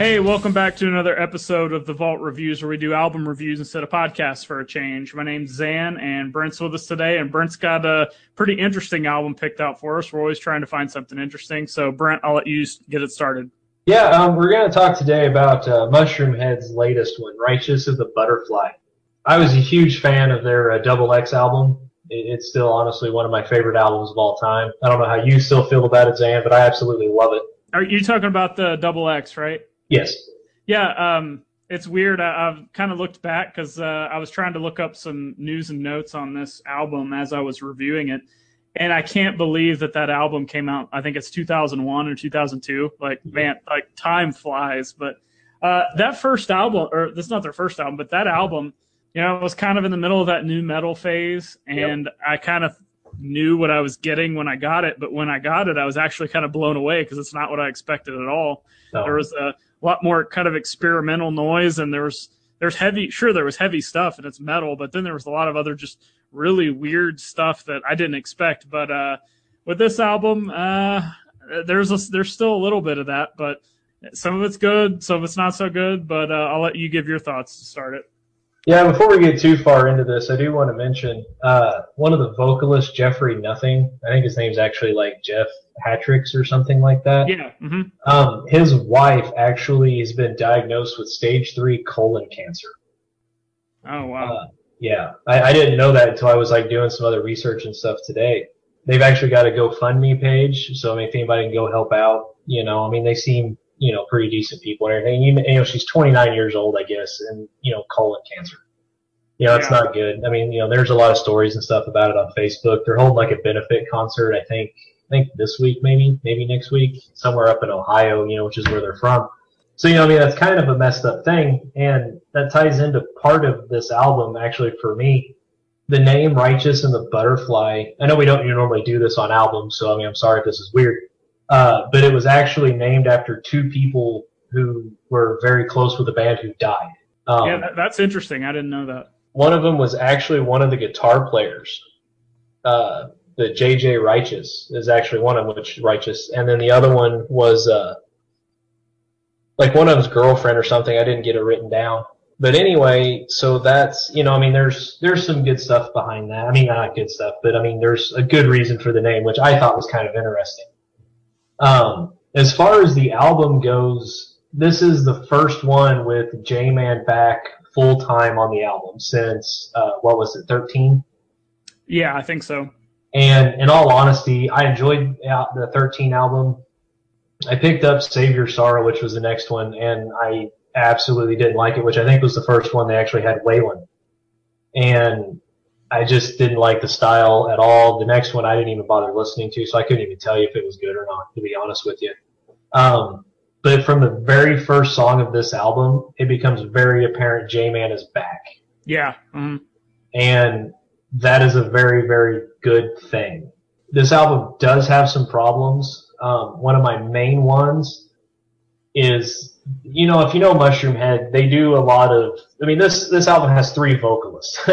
Hey, welcome back to another episode of the Vault Reviews, where we do album reviews instead of podcasts for a change. My name's Zan, and Brent's with us today, and Brent's got a pretty interesting album picked out for us. We're always trying to find something interesting. So, Brent, I'll let you get it started. Yeah, we're going to talk today about Mushroomhead's latest one, Righteous of the Butterfly. I was a huge fan of their Double X album. It's still, honestly, one of my favorite albums of all time. I don't know how you still feel about it, Zan, but I absolutely love it. Are you talking about the Double X, right? Yes. Yeah, it's weird. I've kind of looked back because I was trying to look up some news and notes on this album as I was reviewing it, and I can't believe that album came out. I think it's 2001 or 2002. Man, time flies. But that first album, or this is not their first album, but that album, it was kind of in the middle of that new metal phase, and I kind of knew what I was getting when I got it. But when I got it, I was actually kind of blown away because it's not what I expected at all. No. There was a lot more kind of experimental noise, and there's heavy. Sure, there was heavy stuff, and it's metal, but then there was a lot of other just really weird stuff that I didn't expect. But with this album, there's still a little bit of that, but some of it's good, some of it's not so good. But I'll let you give your thoughts to start it. Yeah, before we get too far into this, I do want to mention one of the vocalists, Jeffrey Nothing. I think his name's actually like Jeff Hatrix or something like that. Yeah. Mm-hmm. His wife actually has been diagnosed with stage 3 colon cancer. Oh, wow. Yeah, I didn't know that until I was doing some other research and stuff today. They've actually got a GoFundMe page, so if anybody can go help out, they seem pretty decent people and everything. She's 29 years old, I guess, and, colon cancer. It's not good. There's a lot of stories and stuff about it on Facebook. They're holding a benefit concert, I think this week, maybe next week, somewhere up in Ohio, which is where they're from. So, that's kind of a messed up thing. And that ties into part of this album, actually, for me. The name Righteous and the Butterfly, I know we don't normally do this on albums, so, I'm sorry if this is weird. But it was actually named after two people who were very close with the band who died. That's interesting. I didn't know that. One of them was actually one of the guitar players. The J.J. Righteous is actually one of which Righteous. And then the other one was one of his girlfriend or something. I didn't get it written down. But anyway, so that's, there's some good stuff behind that. Not good stuff, but there's a good reason for the name, which I thought was kind of interesting. As far as the album goes, this is the first one with J-Man back full-time on the album since, 13? Yeah, I think so. And in all honesty, I enjoyed the 13 album. I picked up Save Your Sorrow, which was the next one, and I absolutely didn't like it, which I think was the first one they actually had Waylon. And I just didn't like the style at all. The next one I didn't even bother listening to, so I couldn't even tell you if it was good or not, to be honest with you. But from the very first song of this album, it becomes very apparent J-Man is back. Yeah. Mm-hmm. And that is a very, very good thing. This album does have some problems. One of my main ones is, if you know Mushroomhead, they do a lot of, this album has 3 vocalists.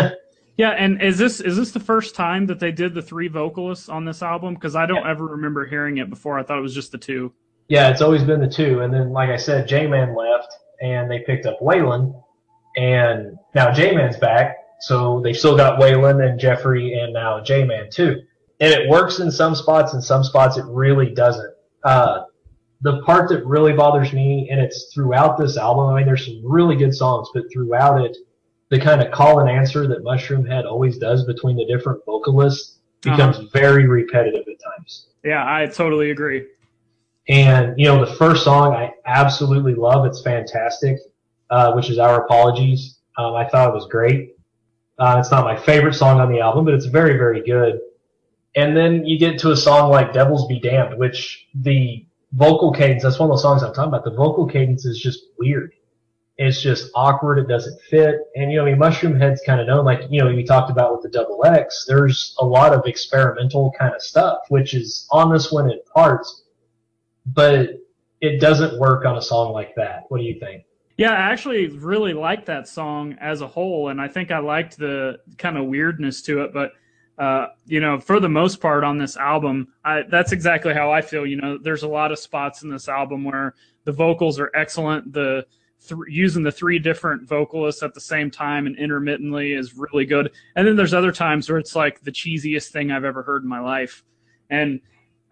Yeah, and is this the first time that they did the 3 vocalists on this album? Because I don't ever remember hearing it before. I thought it was just the 2. Yeah, it's always been the 2. And then, like I said, J-Man left, and they picked up Waylon. And now J-Man's back, so they still got Waylon and Jeffrey and now J-Man too. And it works in some spots, in some spots it really doesn't. The part that really bothers me, and it's throughout this album, there's some really good songs, but throughout it, the kind of call and answer that Mushroomhead always does between the different vocalists becomes very repetitive at times. Yeah, I totally agree. And, the first song I absolutely love. It's fantastic, which is Our Apologies. I thought it was great. It's not my favorite song on the album, but it's very, very good. And then you get to a song like Devils Be Damned, which the vocal cadence, that's one of the songs I'm talking about. The vocal cadence is just weird. It's just awkward. It doesn't fit. And, Mushroomhead's kind of known, you talked about with the Double X, there's a lot of experimental kind of stuff, which is on this one in parts, but it doesn't work on a song like that. What do you think? Yeah, I actually really liked that song as a whole, and I think I liked the kind of weirdness to it, but For the most part on this album, that's exactly how I feel. There's a lot of spots in this album where the vocals are excellent. Using the three different vocalists at the same time and intermittently is really good. And then there's other times where it's like the cheesiest thing I've ever heard in my life. And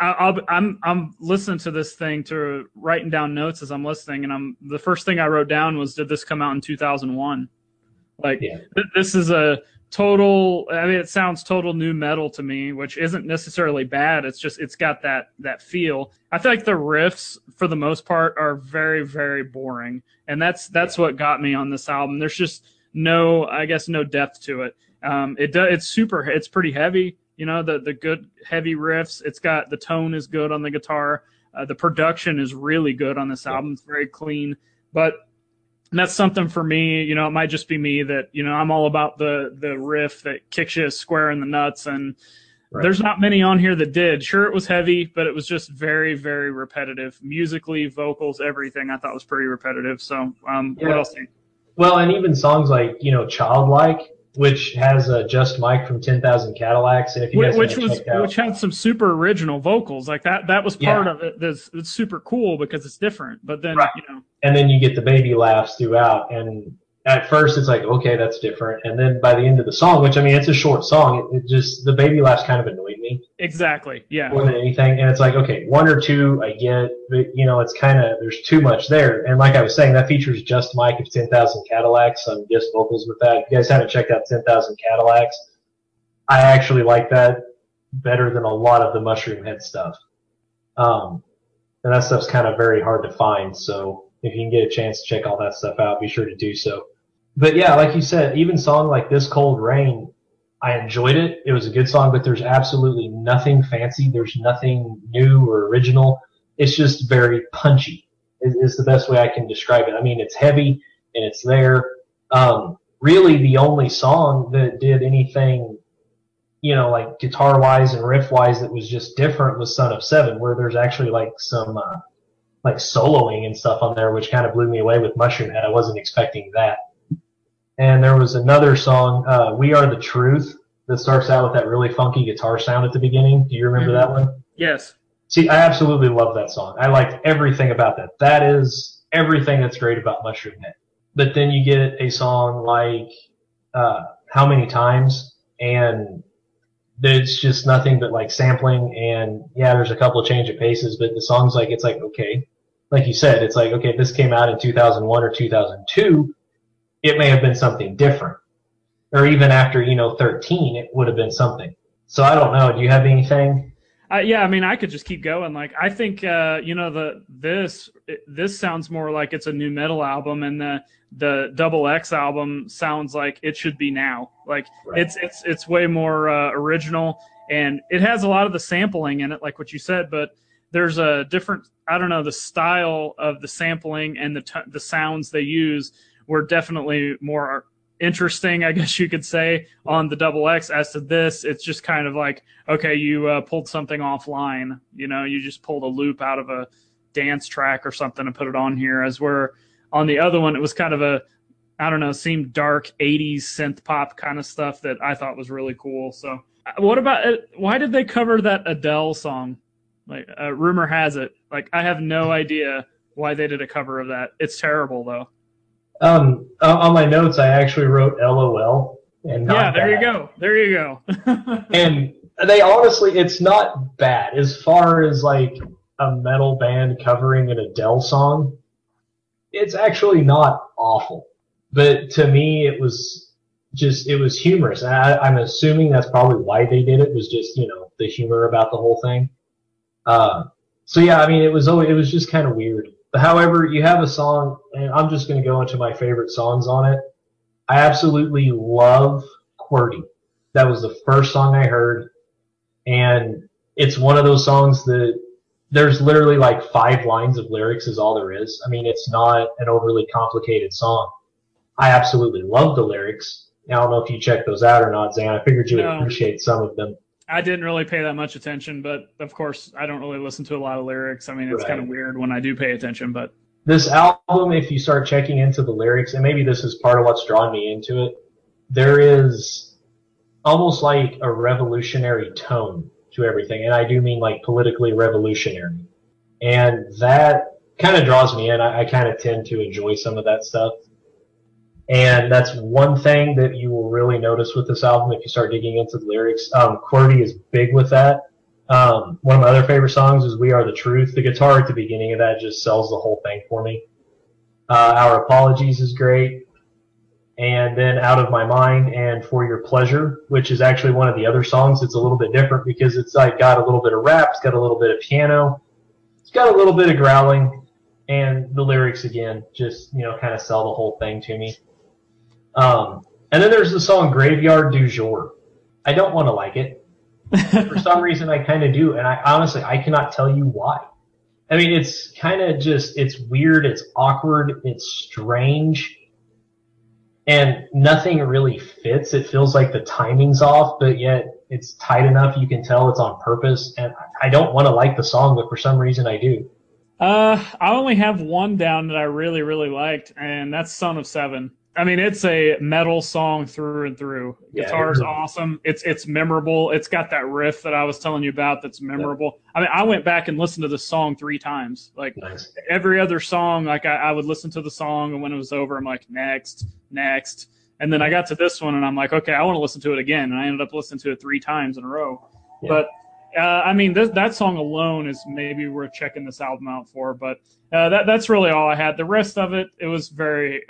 I'm listening to this thing, to writing down notes as I'm listening, and the first thing I wrote down was, did this come out in 2001? Like, yeah. This is a total, I mean, it sounds total new metal to me, which isn't necessarily bad. It's just, it's got that feel. I feel like the riffs for the most part are very, very boring. And that's what got me on this album. There's just no depth to it. It's pretty heavy, the good heavy riffs. It's got, the tone is good on the guitar. The production is really good on this album. It's very clean, but that's something for me, it might just be me that, I'm all about the riff that kicks you square in the nuts. And there's not many on here that did. Sure, it was heavy, but it was just very, very repetitive. Musically, vocals, everything I thought was pretty repetitive. So what else? Well, and even songs like, Childlike, which has Just Mike from 10,000 Cadillacs, and if you guys which had some super original vocals, like that was part of it. It's super cool because it's different. But then and then you get the baby laughs throughout, and at first it's like, okay, that's different, and then by the end of the song, which, I mean, it's a short song, it just, the baby laughs kind of annoyed me. Exactly. Yeah. More than anything, and it's like, okay, one or two I get, but it's kind of, there's too much there. And like I was saying, that features Just Mike of 10,000 Cadillacs on guest vocals with that. If you guys haven't checked out 10,000 Cadillacs, I actually like that better than a lot of the Mushroomhead stuff. And that stuff's kind of very hard to find, so if you can get a chance to check all that stuff out, be sure to do so. But yeah, like you said, even song like This Cold Rain, I enjoyed it. It was a good song, but there's absolutely nothing fancy. There's nothing new or original. It's just very punchy is the best way I can describe it. I mean, it's heavy and it's there. Really the only song that did anything, like guitar-wise and riff-wise that was just different was Son of Seven, where there's actually like some like soloing and stuff on there, which kind of blew me away with Mushroomhead. I wasn't expecting that. And there was another song, We Are the Truth, that starts out with that really funky guitar sound at the beginning. Do you remember that one? Yes. See, I absolutely love that song. I liked everything about that. That is everything that's great about Mushroomhead. But then you get a song like How Many Times, and it's just nothing but like sampling, and yeah, there's a couple of change of paces, but the song's like, it's like, okay, like you said, it's like, okay, if this came out in 2001 or 2002, it may have been something different. Or even after, 13, it would have been something. So I don't know. Do you have anything? Yeah, I mean, I could just keep going. Like, I think, this sounds more like it's a new metal album, and the Double X album sounds like it should be now. Like, it's way more original, and it has a lot of the sampling in it, like what you said, but there's a different, I don't know, the style of the sampling and the sounds they use were definitely more interesting, I guess you could say, on the Double X. As to this, it's just kind of like, okay, you pulled something offline. You just pulled a loop out of a dance track or something and put it on here. As where on the other one, it was kind of a, I don't know, seemed dark 80s synth pop kind of stuff that I thought was really cool. So what about it? Why did they cover that Adele song? Like, rumor has it. Like, I have no idea why they did a cover of that. It's terrible, though. On my notes, I actually wrote LOL. And not there bad. you go. There you go. And they honestly, it's not bad as far as like a metal band covering an Adele song. It's actually not awful, but to me, it was humorous. And I'm assuming that's probably why they did it, was just the humor about the whole thing. So yeah, I mean, it was just kind of weird. However, you have a song, and I'm just going to go into my favorite songs on it. I absolutely love QWERTY. That was the first song I heard, and it's one of those songs that there's literally like 5 lines of lyrics is all there is. I mean, it's not an overly complicated song. I absolutely love the lyrics. I don't know if you checked those out or not, Zan. I figured you would appreciate some of them. I didn't really pay that much attention, but of course, I don't really listen to a lot of lyrics. I mean, it's kind of weird when I do pay attention, but this album, if you start checking into the lyrics, and maybe this is part of what's drawn me into it, there is almost like a revolutionary tone to everything, and I do mean like politically revolutionary, and that kind of draws me in. I kind of tend to enjoy some of that stuff. And that's one thing that you will really notice with this album if you start digging into the lyrics. QWERTY is big with that. One of my other favorite songs is We Are the Truth. The guitar at the beginning of that just sells the whole thing for me. Our Apologies is great. And then Out of My Mind and For Your Pleasure, which is actually one of the other songs. It's a little bit different because it's like got a little bit of rap, it's got a little bit of piano, it's got a little bit of growling, and the lyrics again just, kind of sell the whole thing to me. And then there's the song Graveyard du Jour. I don't want to like it. For some reason I kind of do, and I cannot tell you why. I mean, it's kind of just, it's weird, it's awkward, it's strange, and nothing really fits. It feels like the timing's off, but yet it's tight enough you can tell it's on purpose, and I don't want to like the song, but for some reason I do. I only have one down that I really, really liked, and that's Son of Seven. I mean, it's a metal song through and through. Guitar's awesome. It's memorable. It's got that riff that I was telling you about that's memorable. I mean, I went back and listened to the song 3 times. Like, Nice. every other song, like I would listen to the song, and when it was over, I'm like, next. And then I got to this one, and I'm like, okay, I want to listen to it again. And I ended up listening to it 3 times in a row. Yeah. But I mean, that song alone is maybe worth checking this album out for. But that's really all I had. The rest of it was very.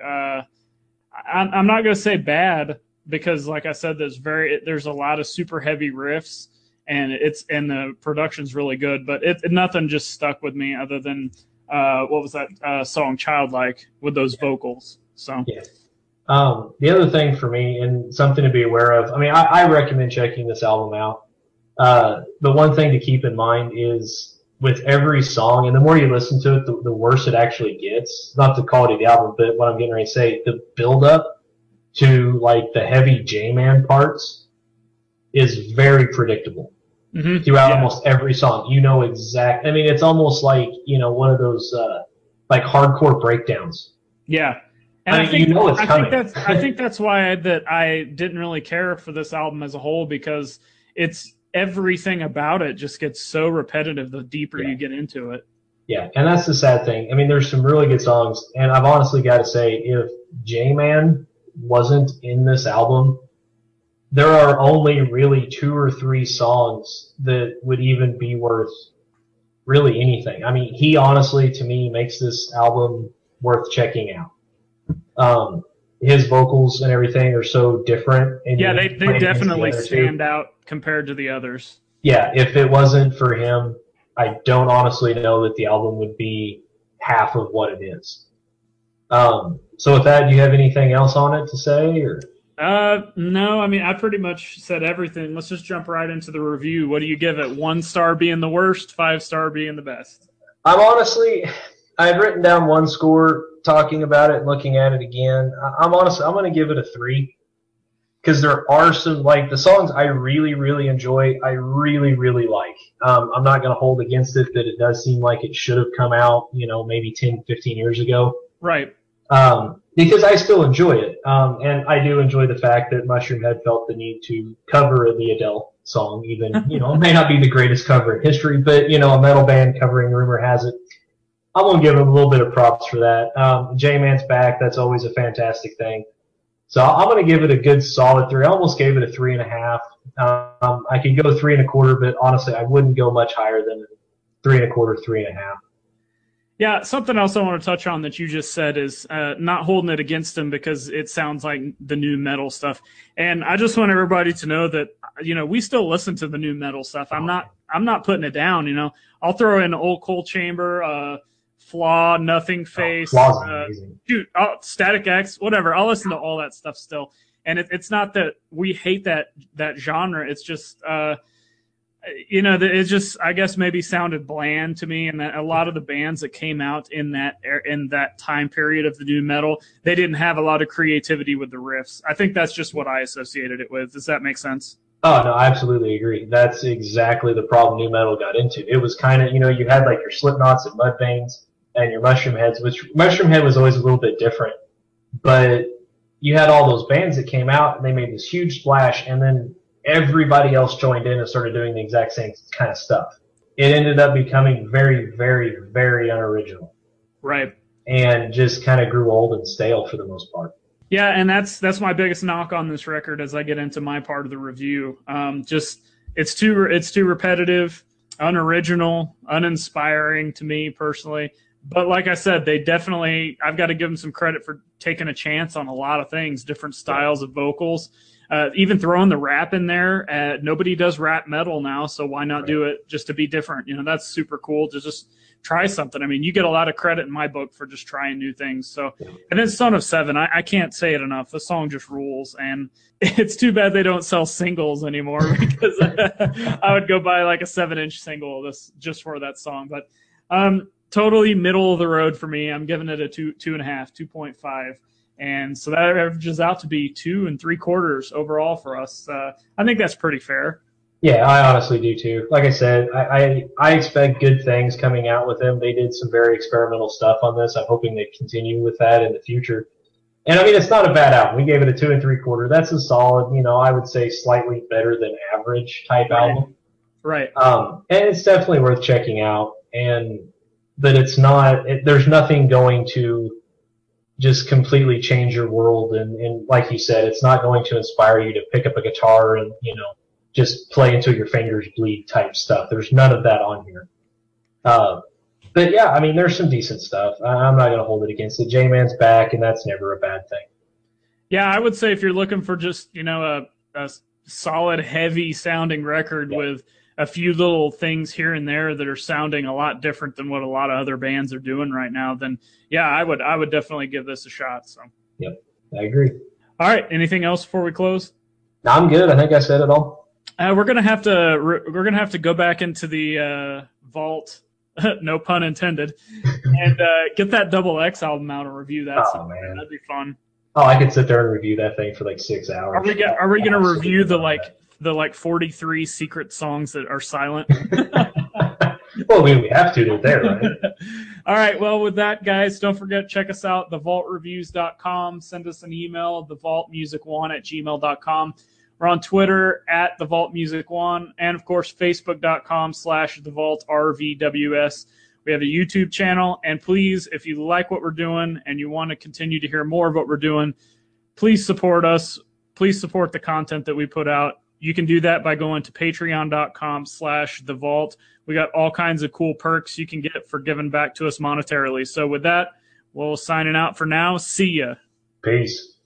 I'm not going to say bad because, like I said, there's a lot of super heavy riffs, and the production's really good. But nothing just stuck with me other than what was that song Childlike with those vocals. So yeah. The other thing for me, and something to be aware of, I mean, I recommend checking this album out. The one thing to keep in mind is with every song, and the more you listen to it, the worse it actually gets. Not the quality of the album, but what I'm getting ready to say, the build up to like the heavy J-Man parts is very predictable throughout almost every song. You know exactly. I mean, it's almost like, one of those like hardcore breakdowns. Yeah. And I mean, it's coming. I think that's why I didn't really care for this album as a whole, because it's everything about it just gets so repetitive the deeper you get into it. Yeah, and that's the sad thing. I mean, there's some really good songs, and I've honestly got to say, if J-Man wasn't in this album, there are only really 2 or 3 songs that would even be worth really anything. I mean, he honestly, to me, makes this album worth checking out. His vocals and everything are so different. And yeah, they definitely stand out compared to the others. Yeah, if it wasn't for him, I don't honestly know that the album would be half of what it is. So with that, do you have anything else on it to say? Or? No, I mean, I pretty much said everything. Let's just jump right into the review. What do you give it? 1 star being the worst, 5 star being the best? I've written down 1 score talking about it and looking at it again. I'm going to give it a 3. Because there are some, like, the songs I really, really enjoy, I really, really like. I'm not going to hold against it that it does seem like it should have come out, maybe 10, 15 years ago. Right. Because I still enjoy it. And I do enjoy the fact that Mushroomhead felt the need to cover the Adele song, even, it may not be the greatest cover in history, but, a metal band covering Rumor Has It. I'm going to give him a little bit of props for that. J-Man's back, that's always a fantastic thing. So I'm going to give it a good solid 3. I almost gave it a 3.5. I could go 3 1/4, but honestly, I wouldn't go much higher than 3 1/4, 3.5. Yeah, something else I want to touch on that you just said is not holding it against him because it sounds like the new metal stuff. And I just want everybody to know that we still listen to the new metal stuff. I'm not putting it down. I'll throw in Old Coal Chamber, Flaw, Nothing Face, Static X, whatever. I'll listen to all that stuff still. And it's not that we hate that genre. It's just, it just, I guess, maybe sounded bland to me. And that a lot of the bands that came out in that time period of the new metal, they didn't have a lot of creativity with the riffs. I think that's just what I associated it with. Does that make sense? Oh, no, I absolutely agree. That's exactly the problem new metal got into. It was kind of, you had like your Slipknots and Mudvaynes and your Mushroomheads, which Mushroomhead was always a little bit different. But you had all those bands that came out, and they made this huge splash, and then everybody else joined in and started doing the exact same kind of stuff. It ended up becoming very, very, very unoriginal. Right. And just kind of grew old and stale for the most part. Yeah, and that's my biggest knock on this record as I get into my part of the review. Just it's too repetitive, unoriginal, uninspiring to me personally. But like I said, I've got to give them some credit for taking a chance on a lot of things, different styles of vocals, even throwing the rap in there. Nobody does rap metal now, so why not do it just to be different? That's super cool to just try something. I mean, you get a lot of credit in my book for just trying new things. So, and then Son of Seven, I can't say it enough. The song just rules, and it's too bad they don't sell singles anymore because I would go buy like a 7-inch single just for that song. But totally middle of the road for me. I'm giving it a 2.5, 2.5. And so that averages out to be 2 3/4 overall for us. I think that's pretty fair. Yeah, I honestly do too. Like I said, I expect good things coming out with them. They did some very experimental stuff on this. I'm hoping they continue with that in the future. And I mean, it's not a bad album. We gave it a 2 3/4. That's a solid, I would say slightly better than average type album. Right. And it's definitely worth checking out. But it's not. There's nothing going to just completely change your world. And like you said, it's not going to inspire you to pick up a guitar and just play until your fingers bleed type stuff. There's none of that on here. But yeah, I mean, there's some decent stuff. I'm not going to hold it against it. J-Man's back, and that's never a bad thing. Yeah, I would say if you're looking for just, a solid, heavy sounding record with a few little things here and there that are sounding a lot different than what a lot of other bands are doing right now, then yeah, I would definitely give this a shot. So. Yep, I agree. All right, anything else before we close? No, I'm good. I think I said it all. We're gonna have to go back into the vault, no pun intended, and get that Double X album out and review that. Oh man, that'd be fun. Oh, I could sit there and review that thing for like 6 hours. Are we gonna review the 43 secret songs that are silent? Well, we have to. They're there, right? All right. Well, with that, guys, don't forget, check us out, thevaultreviews.com. Send us an email, thevaultmusic1@gmail.com. We're on Twitter @thevaultmusic1, and of course, facebook.com/thevaultrvws. We have a YouTube channel, and please, if you like what we're doing and you want to continue to hear more of what we're doing, please support us. Please support the content that we put out. You can do that by going to patreon.com/thevault. We got all kinds of cool perks you can get for giving back to us monetarily. So with that, we'll signing out for now. See ya. Peace.